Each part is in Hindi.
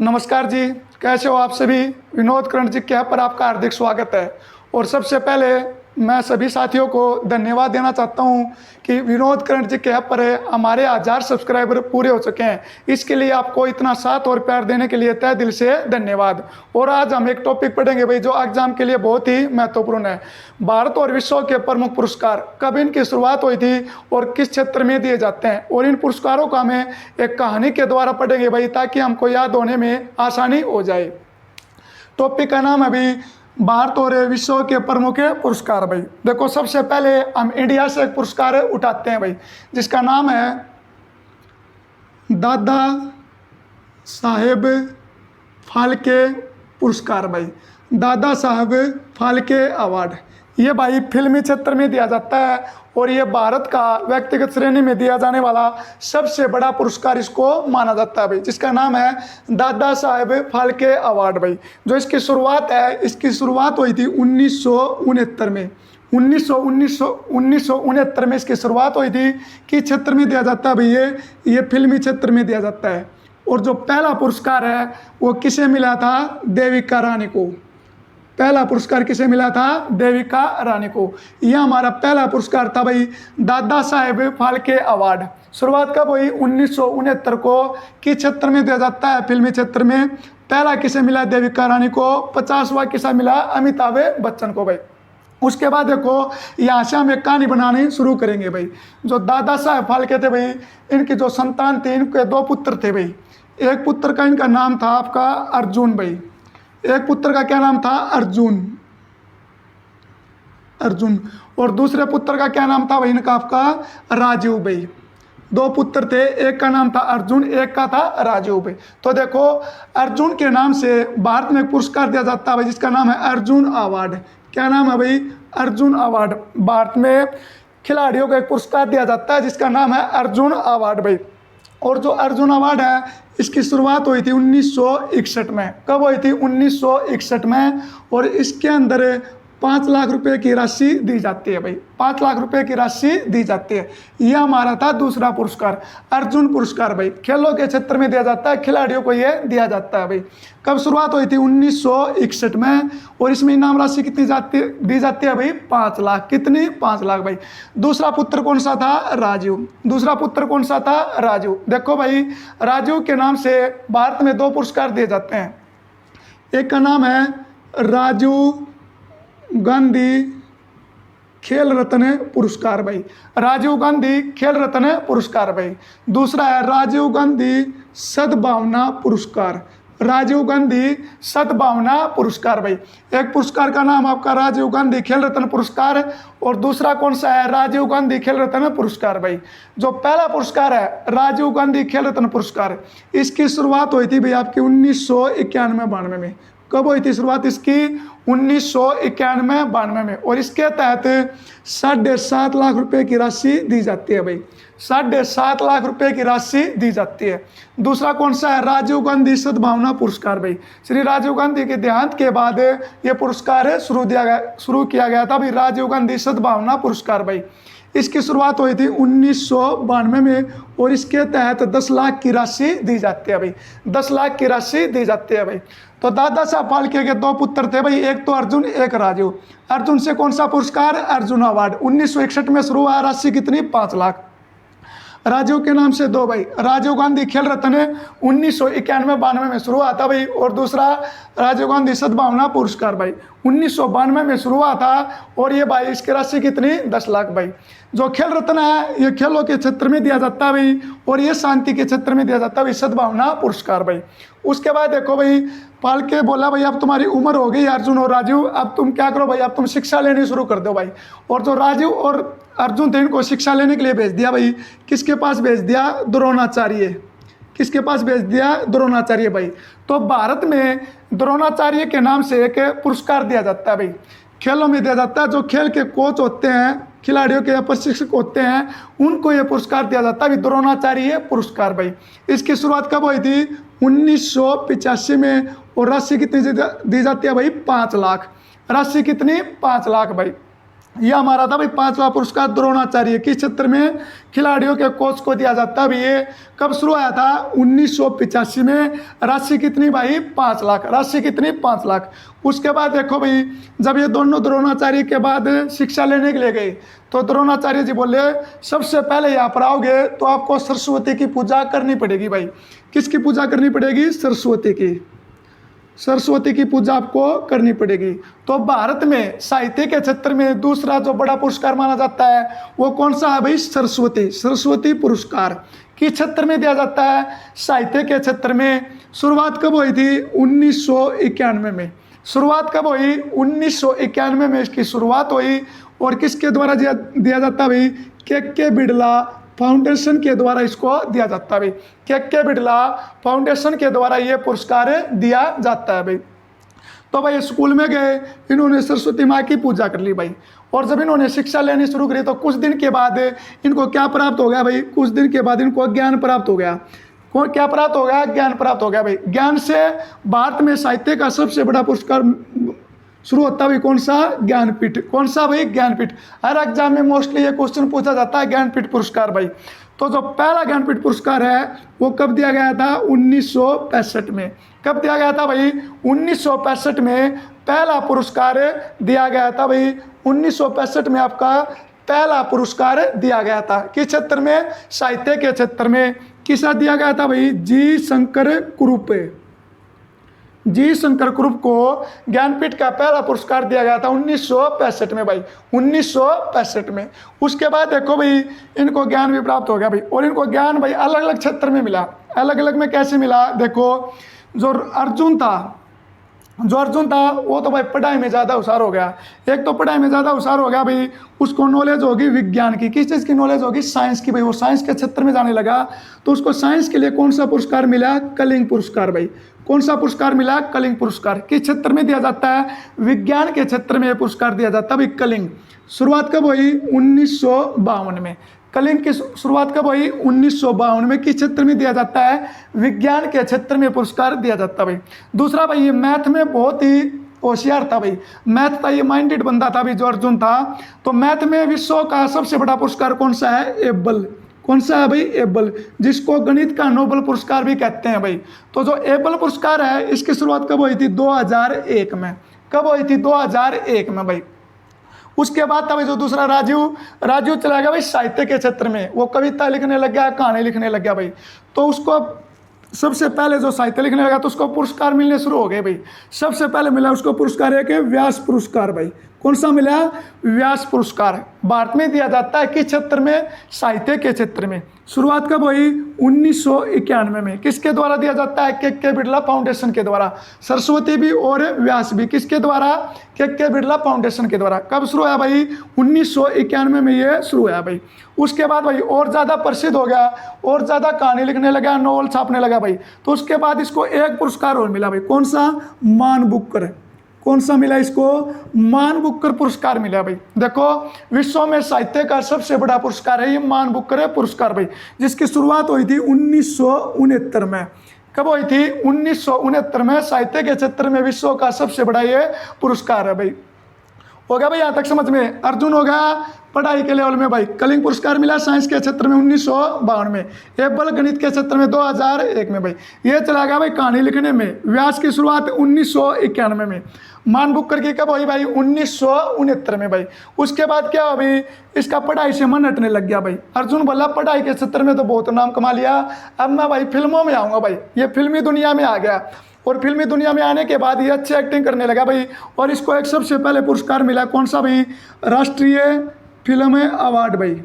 नमस्कार जी, कैसे हो आप सभी। विनोद कर्ण जी के यहाँ पर आपका हार्दिक स्वागत है। और सबसे पहले मैं सभी साथियों को धन्यवाद देना चाहता हूं कि विनोद कर्ण जी के यहाँ पर हमारे 1000 सब्सक्राइबर पूरे हो चुके हैं। इसके लिए आपको इतना साथ और प्यार देने के लिए तहे दिल से धन्यवाद। और आज हम एक टॉपिक पढ़ेंगे भाई, जो एग्जाम के लिए बहुत ही महत्वपूर्ण है। भारत और विश्व के प्रमुख पुरस्कार, कब इनकी शुरुआत हुई थी और किस क्षेत्र में दिए जाते हैं। और इन पुरस्कारों को हमें एक कहानी के द्वारा पढ़ेंगे भाई, ताकि हमको याद होने में आसानी हो जाए। टॉपिक का नाम है भाई भारत और विश्व के प्रमुख पुरस्कार। भाई देखो, सबसे पहले हम इंडिया से एक पुरस्कार उठाते हैं भाई, जिसका नाम है दादा साहेब फाल्के पुरस्कार। भाई दादा साहब फाल्के अवार्ड, ये भाई फिल्मी क्षेत्र में दिया जाता है और ये भारत का व्यक्तिगत श्रेणी में दिया जाने वाला सबसे बड़ा पुरस्कार इसको माना जाता है भाई, जिसका नाम है दादा साहेब फाल्के अवार्ड। भाई जो इसकी शुरुआत है, इसकी शुरुआत हुई थी 1969 में। 1969 में इसकी शुरुआत हुई थी। किस क्षेत्र में दिया जाता है भाई, ये फिल्मी क्षेत्र में दिया जाता है। और जो पहला पुरस्कार है वो किसे मिला था, देविका रानी को। पहला पुरस्कार किसे मिला था, देविका रानी को। यह हमारा पहला पुरस्कार था भाई, दादा साहेब फाल्के अवार्ड। शुरुआत कब हुई, 1969 को। किस क्षेत्र में दिया जाता है, फिल्मी क्षेत्र में। पहला किसे मिला, देविका रानी को। 50वां किसा मिला, अमिताभ बच्चन को। भाई उसके बाद देखो, यहाँ से हम एक कहानी बनानी शुरू करेंगे भाई। जो दादा साहेब फाल्के थे भाई, इनकी जो संतान थे, इनके 2 पुत्र थे भाई। एक पुत्र का इनका नाम था आपका अर्जुन भाई। एक पुत्र का क्या नाम था, अर्जुन। और दूसरे पुत्र का क्या नाम था भाई, इनका आपका राजीव भाई। 2 पुत्र थे, एक का नाम था अर्जुन, एक का था राजीव भाई। तो देखो, अर्जुन के नाम से भारत में एक पुरस्कार दिया जाता है भाई, जिसका नाम है अर्जुन अवार्ड। क्या नाम है भाई, अर्जुन अवार्ड। भारत में खिलाड़ियों को एक पुरस्कार दिया जाता है जिसका नाम है अर्जुन अवार्ड भाई। और जो अर्जुन अवार्ड है, इसकी शुरुआत हुई थी 1961 में। कब हुई थी, 1961 में। और इसके अंदर 5 लाख रुपए की राशि दी जाती है भाई। 5 लाख रुपए की राशि दी जाती है। यह हमारा था दूसरा पुरस्कार, अर्जुन पुरस्कार भाई। खेलों के क्षेत्र में दिया जाता है, खिलाड़ियों को यह दिया जाता है भाई। कब शुरुआत हुई थी, 1961 में। और इसमें इनाम राशि कितनी दी जाती है भाई, 5 लाख। कितनी, 5 लाख भाई। दूसरा पुत्र कौन सा था, राजीव। दूसरा पुत्र कौन सा था, राजीव। देखो भाई, राजीव के नाम से भारत में 2 पुरस्कार दिए जाते हैं। एक का नाम है राजीव गांधी खेल रत्न पुरस्कार भाई। राजीव गांधी खेल रत्न पुरस्कार भाई। दूसरा है राजीव गांधी सद्भावना पुरस्कार। राजीव गांधी सद्भावना पुरस्कार भाई। एक पुरस्कार का नाम आपका राजीव गांधी खेल रत्न पुरस्कार, और दूसरा कौन सा है, राजीव गांधी खेल रत्न पुरस्कार भाई। जो पहला पुरस्कार है राजीव गांधी खेल रत्न पुरस्कार, इसकी शुरुआत हुई थी भाई आपकी 1991-92 में। कब हुई थी शुरुआत इसकी, 1991-92 में। और इसके तहत 7.5 लाख रुपए की राशि दी जाती है भाई। 7.5 लाख रुपए की राशि दी जाती है। दूसरा कौन सा है, राजीव गांधी सद्भावना पुरस्कार भाई। श्री राजीव गांधी के देहांत के बाद ये पुरस्कार शुरू किया गया था भाई, राजीव गांधी सद्भावना पुरस्कार भाई। इसकी शुरुआत हुई थी 1992 में। और इसके तहत 10 लाख की राशि दी जाती है भाई। 10 लाख की राशि दी जाती है भाई। तो दादा साहब फाल्के के 2 पुत्र थे भाई, एक तो अर्जुन, एक राजीव। अर्जुन से कौन सा पुरस्कार, अर्जुन अवार्ड। 1961 में शुरू हुआ, राशि कितनी, 5 लाख। राजीव के नाम से 2 भाई, राजीव गांधी खेल रत्न 1991-92 में शुरू हुआ था भाई। और दूसरा राजीव गांधी सद्भावना पुरस्कार भाई 1992 में शुरू हुआ था। और ये भाई इसकी राशि कितनी, 10 लाख भाई। जो खेल रत्न है, ये खेलों के क्षेत्र में दिया जाता है भाई, और ये शांति के क्षेत्र में दिया जाता है भाई, सद्भावना पुरस्कार भाई। उसके बाद देखो भाई, फाल्के बोला भाई अब तुम्हारी उम्र हो गई अर्जुन और राजीव, अब तुम क्या करो भाई, अब तुम शिक्षा लेनी शुरू कर दो भाई। और जो राजीव और अर्जुन थे, इनको शिक्षा लेने के लिए भेज दिया भाई। किसके पास भेज दिया, द्रोणाचार्य। किसके पास भेज दिया, द्रोणाचार्य भाई। तो भारत में द्रोणाचार्य के नाम से एक पुरस्कार दिया जाता है भाई, खेलों में दिया जाता है। जो खेल के कोच होते हैं, खिलाड़ियों के प्रशिक्षक होते हैं, उनको ये पुरस्कार दिया जाता है द्रोणाचार्य पुरस्कार भाई। इसकी शुरुआत कब हुई थी, 1985 में। और राशि कितनी दी जाती है भाई, 5 लाख। राशि कितनी, 5 लाख भाई। यह हमारा था भाई 5वां पुरस्कार द्रोणाचार्य। किस क्षेत्र में? खिलाड़ियों के कोच को दिया जाता है भाई। ये कब शुरू आया था? 1985 में। राशि कितनी भाई? 5 लाख। राशि कितनी? 5 लाख। उसके बाद देखो भाई, जब ये दोनों द्रोणाचार्य के बाद शिक्षा लेने के लिए गए तो द्रोणाचार्य जी बोले सबसे पहले यहाँ पर आओगे तो आपको सरस्वती की पूजा करनी पड़ेगी भाई। किसकी पूजा करनी पड़ेगी? सरस्वती की। सरस्वती की पूजा आपको करनी पड़ेगी। तो भारत में साहित्य के क्षेत्र में दूसरा जो बड़ा पुरस्कार माना जाता है वो कौन सा है भाई? सरस्वती। सरस्वती पुरस्कार किस क्षेत्र में दिया जाता है? साहित्य के क्षेत्र में। शुरुआत कब हुई थी? 1991 में। शुरुआत कब हुई? 1991 में इसकी शुरुआत हुई। और किसके द्वारा दिया जाता है भाई? के बिड़ला फाउंडेशन के द्वारा इसको दिया जाता है भाई। के बिड़ला फाउंडेशन के द्वारा ये पुरस्कार दिया जाता है भाई। तो भाई स्कूल में गए, इन्होंने सरस्वती माँ की पूजा कर ली भाई। और जब इन्होंने शिक्षा लेनी शुरू करी तो कुछ दिन के बाद इनको क्या प्राप्त हो गया भाई? कुछ दिन के बाद इनको ज्ञान प्राप्त हो गया। क्या प्राप्त हो गया? ज्ञान प्राप्त हो गया भाई। ज्ञान से भारत में साहित्य का सबसे बड़ा पुरस्कार शुरू होता है कौन सा? ज्ञानपीठ। कौन सा भाई? ज्ञानपीठ। हर एग्जाम में मोस्टली ये क्वेश्चन पूछा जाता है, ज्ञानपीठ पुरस्कार भाई। तो जो पहला ज्ञानपीठ पुरस्कार है वो कब दिया गया था? 1965 में। कब दिया गया था भाई? 1965 में पहला पुरस्कार दिया गया था भाई। 1965 में आपका पहला पुरस्कार दिया गया था। किस क्षेत्र में? साहित्य के क्षेत्र में। किसा दिया गया था भाई? जी शंकर कुरूप। जी शंकर कुरूप को ज्ञानपीठ का पहला पुरस्कार दिया गया था 1965 में भाई। 1965 में। उसके बाद देखो भाई इनको ज्ञान भी प्राप्त हो गया भाई। और इनको ज्ञान भाई अलग अलग क्षेत्र में मिला। अलग अलग में कैसे मिला? देखो, जो अर्जुन था वो तो भाई पढ़ाई में ज़्यादा होशियार हो गया। एक तो पढ़ाई में ज़्यादा होशियार हो गया भाई, उसको नॉलेज होगी विज्ञान की। किस चीज़ की नॉलेज होगी? साइंस की भाई। वो साइंस के क्षेत्र में जाने लगा तो उसको साइंस के लिए कौन सा पुरस्कार मिला? कलिंग पुरस्कार भाई। कौन सा पुरस्कार मिला? कलिंग पुरस्कार। किस क्षेत्र में दिया जाता है? विज्ञान के क्षेत्र में यह पुरस्कार दिया जाता है भाई, कलिंग। शुरुआत कब हुई? 1952 में। कलिंग की शुरुआत कब हुई? 1952 में। किस क्षेत्र में दिया जाता है? विज्ञान के क्षेत्र में पुरस्कार दिया जाता है भाई। दूसरा भाई, ये मैथ में बहुत ही होशियार था भाई। मैथ का ये माइंडेड बंदा था भाई जो अर्जुन था। तो मैथ में विश्व का सबसे बड़ा पुरस्कार कौन सा है? एबल। कौन सा है भाई? एबल, जिसको गणित का नोबेल पुरस्कार भी कहते हैं भाई। तो जो एबल पुरस्कार है इसकी शुरुआत कब हुई थी? 2001 में। कब हुई थी? 2001 में भाई। उसके बाद था भाई जो दूसरा राजीव चला गया भाई साहित्य के क्षेत्र में। वो कविता लिखने लग गया, कहानी लिखने लग गया भाई। तो उसको सबसे पहले जो साहित्य लिखने लगा तो उसको पुरस्कार मिलने शुरू हो गए भाई। सबसे पहले मिला उसको पुरस्कार है कि व्यास पुरस्कार भाई। कौन सा मिला? व्यास पुरस्कार। भारत में दिया जाता है किस क्षेत्र में? साहित्य के क्षेत्र में। शुरुआत कब हुई? 1991 में। किसके द्वारा दिया जाता है? के बिड़ला फाउंडेशन के द्वारा। सरस्वती भी और व्यास भी किसके द्वारा? के बिड़ला फाउंडेशन के द्वारा। कब शुरू हुआ भाई? 1991 में ये शुरू हुआ भाई। उसके बाद भाई और ज़्यादा प्रसिद्ध हो गया, और ज़्यादा कहानी लिखने लगा, नॉवल छापने लगा भाई। तो उसके बाद इसको एक पुरस्कार और मिला भाई। कौन सा? मान बुकर। कौन सा मिला इसको? मान बुकर पुरस्कार मिला भाई। देखो, विश्व में साहित्य का सबसे बड़ा पुरस्कार है ये मान बुकर पुरस्कार भाई, जिसकी शुरुआत हुई थी 1969 में। कब हुई थी? 1969 में। साहित्य के क्षेत्र में विश्व का सबसे बड़ा ये पुरस्कार है भाई। हो गया भाई यहाँ तक समझ में? अर्जुन हो गया पढ़ाई के लेवल में भाई। कलिंग पुरस्कार मिला साइंस के क्षेत्र में 1952 में। एबल गणित के क्षेत्र में 2001 में भाई। ये चला गया भाई कहानी लिखने में। व्यास की शुरुआत 1991 में। मान बुकर की कब हुई भाई? 1969 में भाई। उसके बाद क्या हुआ भाई? इसका पढ़ाई से मन हटने लग गया भाई। अर्जुन बोला पढ़ाई के क्षेत्र में तो बहुत नाम कमा लिया, अब मैं भाई फिल्मों में आऊँगा भाई। ये फिल्मी दुनिया में आ गया। और फिल्मी दुनिया में आने के बाद ये अच्छी एक्टिंग करने लगा भाई। और इसको एक सबसे पहले पुरस्कार मिला। कौन सा भाई? राष्ट्रीय फिल्म अवार्ड भाई।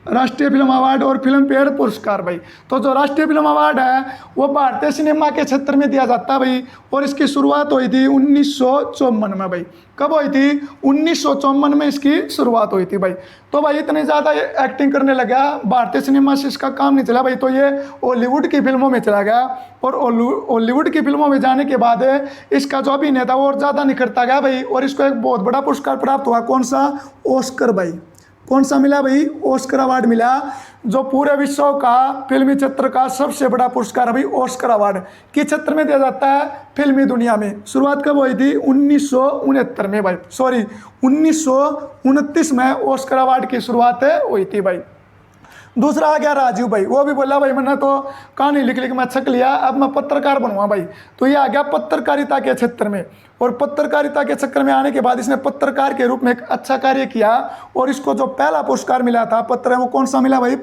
राष्ट्रीय फिल्म अवार्ड और फिल्म फेयर पुरस्कार भाई। तो जो राष्ट्रीय फिल्म अवार्ड है वो भारतीय सिनेमा के क्षेत्र में दिया जाता है भाई। और इसकी शुरुआत हुई थी 1954 में भाई। कब हुई थी? 1954 में इसकी शुरुआत हुई थी भाई। तो भाई इतनी ज़्यादा एक्टिंग करने लगा, भारतीय सिनेमा से इसका काम नहीं चला भाई। तो ये हॉलीवुड की फिल्मों में चला गया। और हॉलीवुड की फिल्मों में जाने के बाद इसका जो अभिनय था वो और ज़्यादा निखरता गया भाई। और इसको एक बहुत बड़ा पुरस्कार प्राप्त हुआ। कौन सा? ऑस्कर भाई। कौन सा मिला भाई? ऑस्कर अवार्ड मिला। जो पूरे विश्व का फिल्मी क्षेत्र का सबसे बड़ा पुरस्कार अभी ऑस्कर अवार्ड किस क्षेत्र में दिया जाता है? फिल्मी दुनिया में। शुरुआत कब हुई थी? 1969 में भाई, सॉरी 1929 में ऑस्कर अवार्ड की शुरुआत हुई थी भाई। दूसरा आ गया राजीव भाई, वो भी बोला भाई मैंने तो कहानी लिख लिख मैं छक लिया, अब मैं पत्रकार बनूंगा भाई। तो ये आ गया पत्रकारिता के क्षेत्र में, और पत्रकारिता के चक्कर में आने के बाद इसने पत्रकार के रूप में एक अच्छा कार्य किया, और इसको जो पहला पुरस्कार मिला था पत्र, वो कौन सा मिला भाई?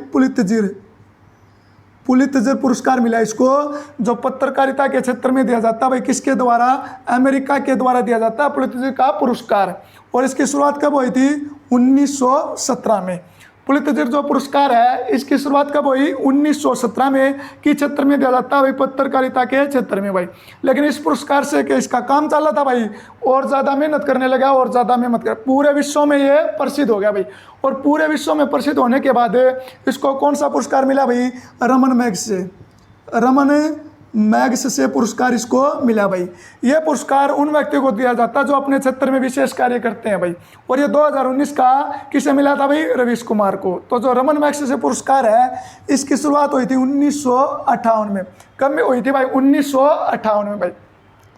पुलित्जर पुरस्कार मिला इसको, जो पत्रकारिता के क्षेत्र में दिया जाता है भाई। किसके द्वारा? अमेरिका के द्वारा दिया जाता है पुलित्जर का पुरस्कार। और इसकी शुरुआत कब हुई थी? 1917 में। पुलित्जर जो पुरस्कार है इसकी शुरुआत कब हुई? 1917 में। किस क्षेत्र में दिया जाता है भाई? पत्रकारिता के क्षेत्र में भाई। लेकिन इस पुरस्कार से कि इसका काम चला था भाई, और ज़्यादा मेहनत करने लगा, और ज़्यादा मेहनत कर पूरे विश्व में ये प्रसिद्ध हो गया भाई। और पूरे विश्व में प्रसिद्ध होने के बाद इसको कौन सा पुरस्कार मिला भाई? रमन मैग्स से पुरस्कार इसको मिला भाई। ये पुरस्कार उन व्यक्तियों को दिया जाता है जो अपने क्षेत्र में विशेष कार्य करते हैं भाई। और ये 2019 का किसे मिला था भाई? रवीश कुमार को। तो जो रमन मैग्स से पुरस्कार है इसकी शुरुआत हुई थी 1958 में। कब में हुई थी भाई? 1958 में भाई।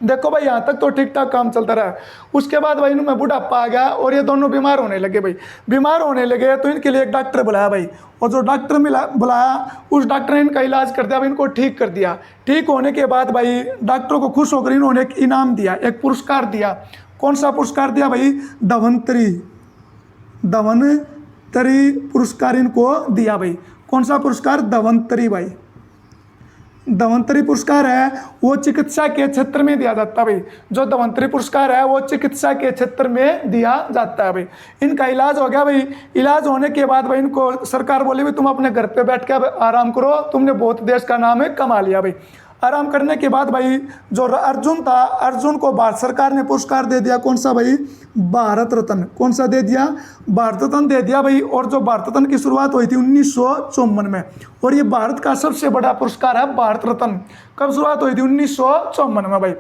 देखो भाई यहाँ तक तो ठीक ठाक काम चलता रहा। उसके बाद भाई इनमें बुढ़ापा आ गया, और ये दोनों बीमार होने लगे भाई। बीमार होने लगे तो इनके लिए एक डॉक्टर बुलाया भाई, और जो डॉक्टर बुलाया उस डॉक्टर ने इनका इलाज कर दिया भाई, इनको ठीक कर दिया। ठीक होने के बाद भाई डॉक्टरों को खुश होकर इन्होंने एक इनाम दिया, एक पुरस्कार दिया। कौन सा पुरस्कार दिया भाई? धवंतरी पुरस्कार इनको दिया भाई। कौन सा पुरस्कार? धवंतरी भाई। धवंतरी पुरस्कार है वो चिकित्सा के क्षेत्र में दिया जाता है भाई। जो धवंतरी पुरस्कार है वो चिकित्सा के क्षेत्र में दिया जाता है भाई। इनका इलाज हो गया भाई। इलाज होने के बाद भाई इनको सरकार बोली भाई तुम अपने घर पे बैठ के आराम करो, तुमने बहुत देश का नाम है कमा लिया भाई। आराम करने के बाद भाई जो अर्जुन था, अर्जुन को भारत सरकार ने पुरस्कार दे दिया। कौन सा भाई? भारत रत्न। कौन सा दे दिया? भारत रत्न दे दिया भाई। और जो भारत रत्न की शुरुआत हुई थी 1954 में, और ये भारत का सबसे बड़ा पुरस्कार है भारत रत्न। कब शुरुआत हुई थी? 1954 में भाई।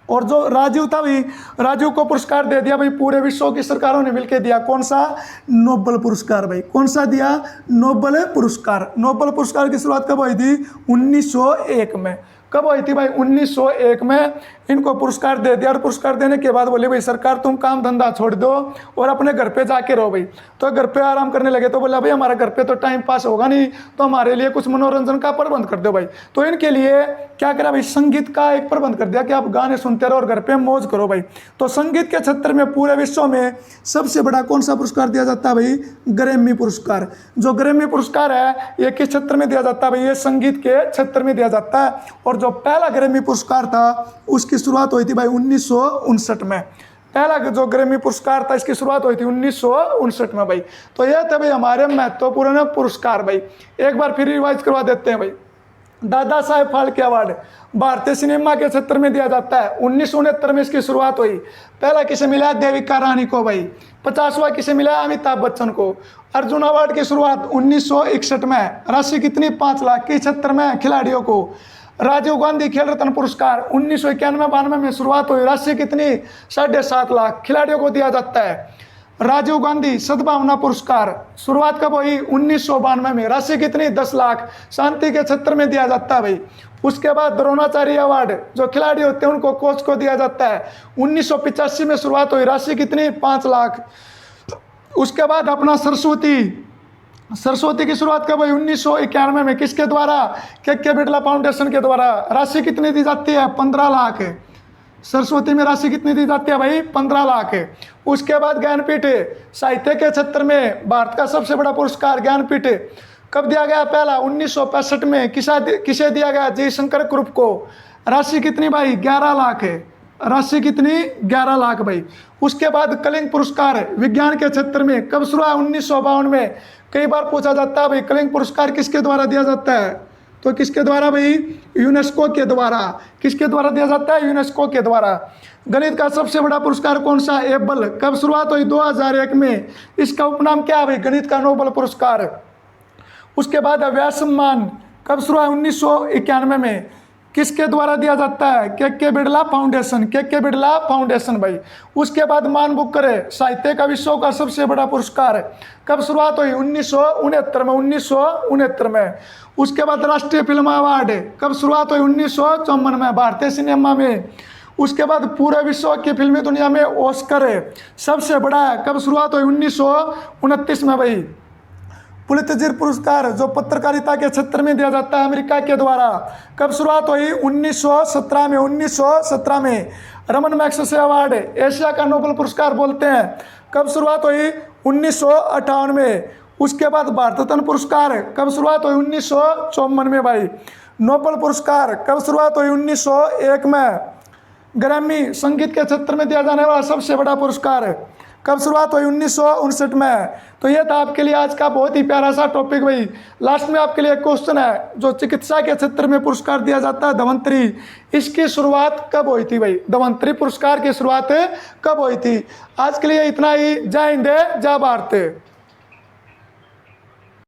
और जो राजीव था भाई, राजीव को पुरस्कार दे दिया भाई, पूरे विश्व की सरकारों ने मिलकर दिया। कौन सा? नोबेल पुरस्कार भाई। कौन सा दिया? नोबेल पुरस्कार। नोबेल पुरस्कार की शुरुआत कब हुई थी? 1901 में। कब हुई थी भाई? 1901 में इनको पुरस्कार दे दिया। और पुरस्कार देने के बाद बोले भाई सरकार तुम काम धंधा छोड़ दो और अपने घर पे जाके रहो भाई। तो घर पे आराम करने लगे। तो बोला भाई हमारा घर पे तो टाइम पास होगा नहीं, तो हमारे लिए कुछ मनोरंजन का प्रबंध कर दो भाई। तो इनके लिए क्या करा भाई? संगीत का एक प्रबंध कर दिया कि आप गाने सुनते रहो और घर पे मौज करो भाई। तो संगीत के क्षेत्र में पूरे विश्व में सबसे बड़ा कौन सा पुरस्कार दिया जाता है भाई? ग्रैमी पुरस्कार। जो ग्रैमी पुरस्कार है ये किस क्षेत्र में दिया जाता है भाई? ये संगीत के क्षेत्र में दिया जाता है। और जो पहला ग्रैमी पुरस्कार था उसकी शुरुआत हुई थी भाई 1959 में। पहला जो ग्रैमी पुरस्कार था इसकी शुरुआत हुई थी 1959 में भाई। तो यह थे भाई हमारे महत्वपूर्ण पुरस्कार भाई। एक बार फिर रिवाइज करवा देते हैं भाई। दादा साहेब फाल्के अवार्ड भारतीय सिनेमा के क्षेत्र में दिया जाता है। 1969 में इसकी शुरुआत हुई। पहला किसे मिला? देविका रानी को भाई। 50वां किसे मिला? अमिताभ बच्चन को। अर्जुन अवार्ड की शुरुआत 1961 में। राशि कितनी? 5 लाख। किस क्षेत्र में? खिलाड़ियों को। राजीव गांधी खेल रत्न पुरस्कार 1991-92 में शुरुआत हुई। राशि कितनी? 7.5 लाख। खिलाड़ियों को दिया जाता है। राजीव गांधी सद्भावना पुरस्कार शुरुआत कब हुई? 1992 में। राशि कितनी? 10 लाख। शांति के क्षेत्र में दिया जाता है भाई। उसके बाद द्रोणाचार्य अवार्ड जो खिलाड़ी होते हैं उनको कोच को दिया जाता है। 1985 में शुरुआत हुई। राशि कितनी? 5 लाख। उसके बाद अपना सरस्वती की शुरुआत कब हुई? 1991 में। किसके द्वारा? के बिरला फाउंडेशन के द्वारा। राशि कितनी दी जाती है? 15 लाख। सरस्वती में राशि कितनी दी जाती है भाई? 15 लाख। उसके बाद ज्ञानपीठ साहित्य के क्षेत्र में भारत का सबसे बड़ा पुरस्कार ज्ञानपीठ कब दिया गया? पहला 1965 में। किसे दिया गया? जी शंकर ग्रुप को। राशि कितनी भाई? 11 लाख। राशि कितनी? 11 लाख भाई। उसके बाद कलिंग पुरस्कार विज्ञान के क्षेत्र में कब शुरू हुआ? 1952 में। कई बार पूछा जाता है भाई कलिंग पुरस्कार किसके द्वारा दिया जाता है? तो किसके द्वारा भाई? यूनेस्को के द्वारा। किसके द्वारा दिया जाता है? यूनेस्को के द्वारा। गणित का सबसे बड़ा पुरस्कार कौन सा? एबल। कब शुरुआत हुई? 2001 में। इसका उपनाम क्या है भाई? गणित का नोबेल पुरस्कार। उसके बाद व्यास सम्मान कब शुरू हुआ? 1991 में। किसके द्वारा दिया जाता है? के बिड़ला फाउंडेशन, के बिड़ला फाउंडेशन भाई। उसके बाद मानबुकरे साहित्य का विश्व का सबसे बड़ा पुरस्कार है। कब शुरुआत हुई? 1969 में, 1969 में। उसके बाद राष्ट्रीय फिल्म अवार्ड है, कब शुरुआत हुई? 1954 में, भारतीय सिनेमा में। उसके बाद पूरे विश्व की फिल्मी दुनिया में ऑस्कर है, सबसे बड़ा है, कब शुरुआत हुई? 1929 में भाई। पुलित्जर पुरस्कार जो पत्रकारिता के क्षेत्र में दिया जाता है अमेरिका के द्वारा, कब शुरुआत हुई? 1917 में, 1917 में। रमन मैग्सेसे अवार्ड एशिया का नोबेल पुरस्कार बोलते हैं, कब शुरुआत हुई? 1958 में। उसके बाद भारत रत्न पुरस्कार कब शुरुआत हुई? 1954 में भाई। नोबेल पुरस्कार कब शुरुआत हुई? 1901 में। ग्रैमी संगीत के क्षेत्र में दिया जाने वाला सबसे बड़ा पुरस्कार है, कब शुरुआत हुई? 1959 में। तो ये था आपके लिए आज का बहुत ही प्यारा सा टॉपिक भाई। लास्ट में आपके लिए एक क्वेश्चन है, जो चिकित्सा के क्षेत्र में पुरस्कार दिया जाता है धन्वंतरी, इसकी शुरुआत कब हुई थी भाई? धन्वंतरी पुरस्कार की शुरुआत कब हुई थी? आज के लिए इतना ही। जय हिंद, जय भारत।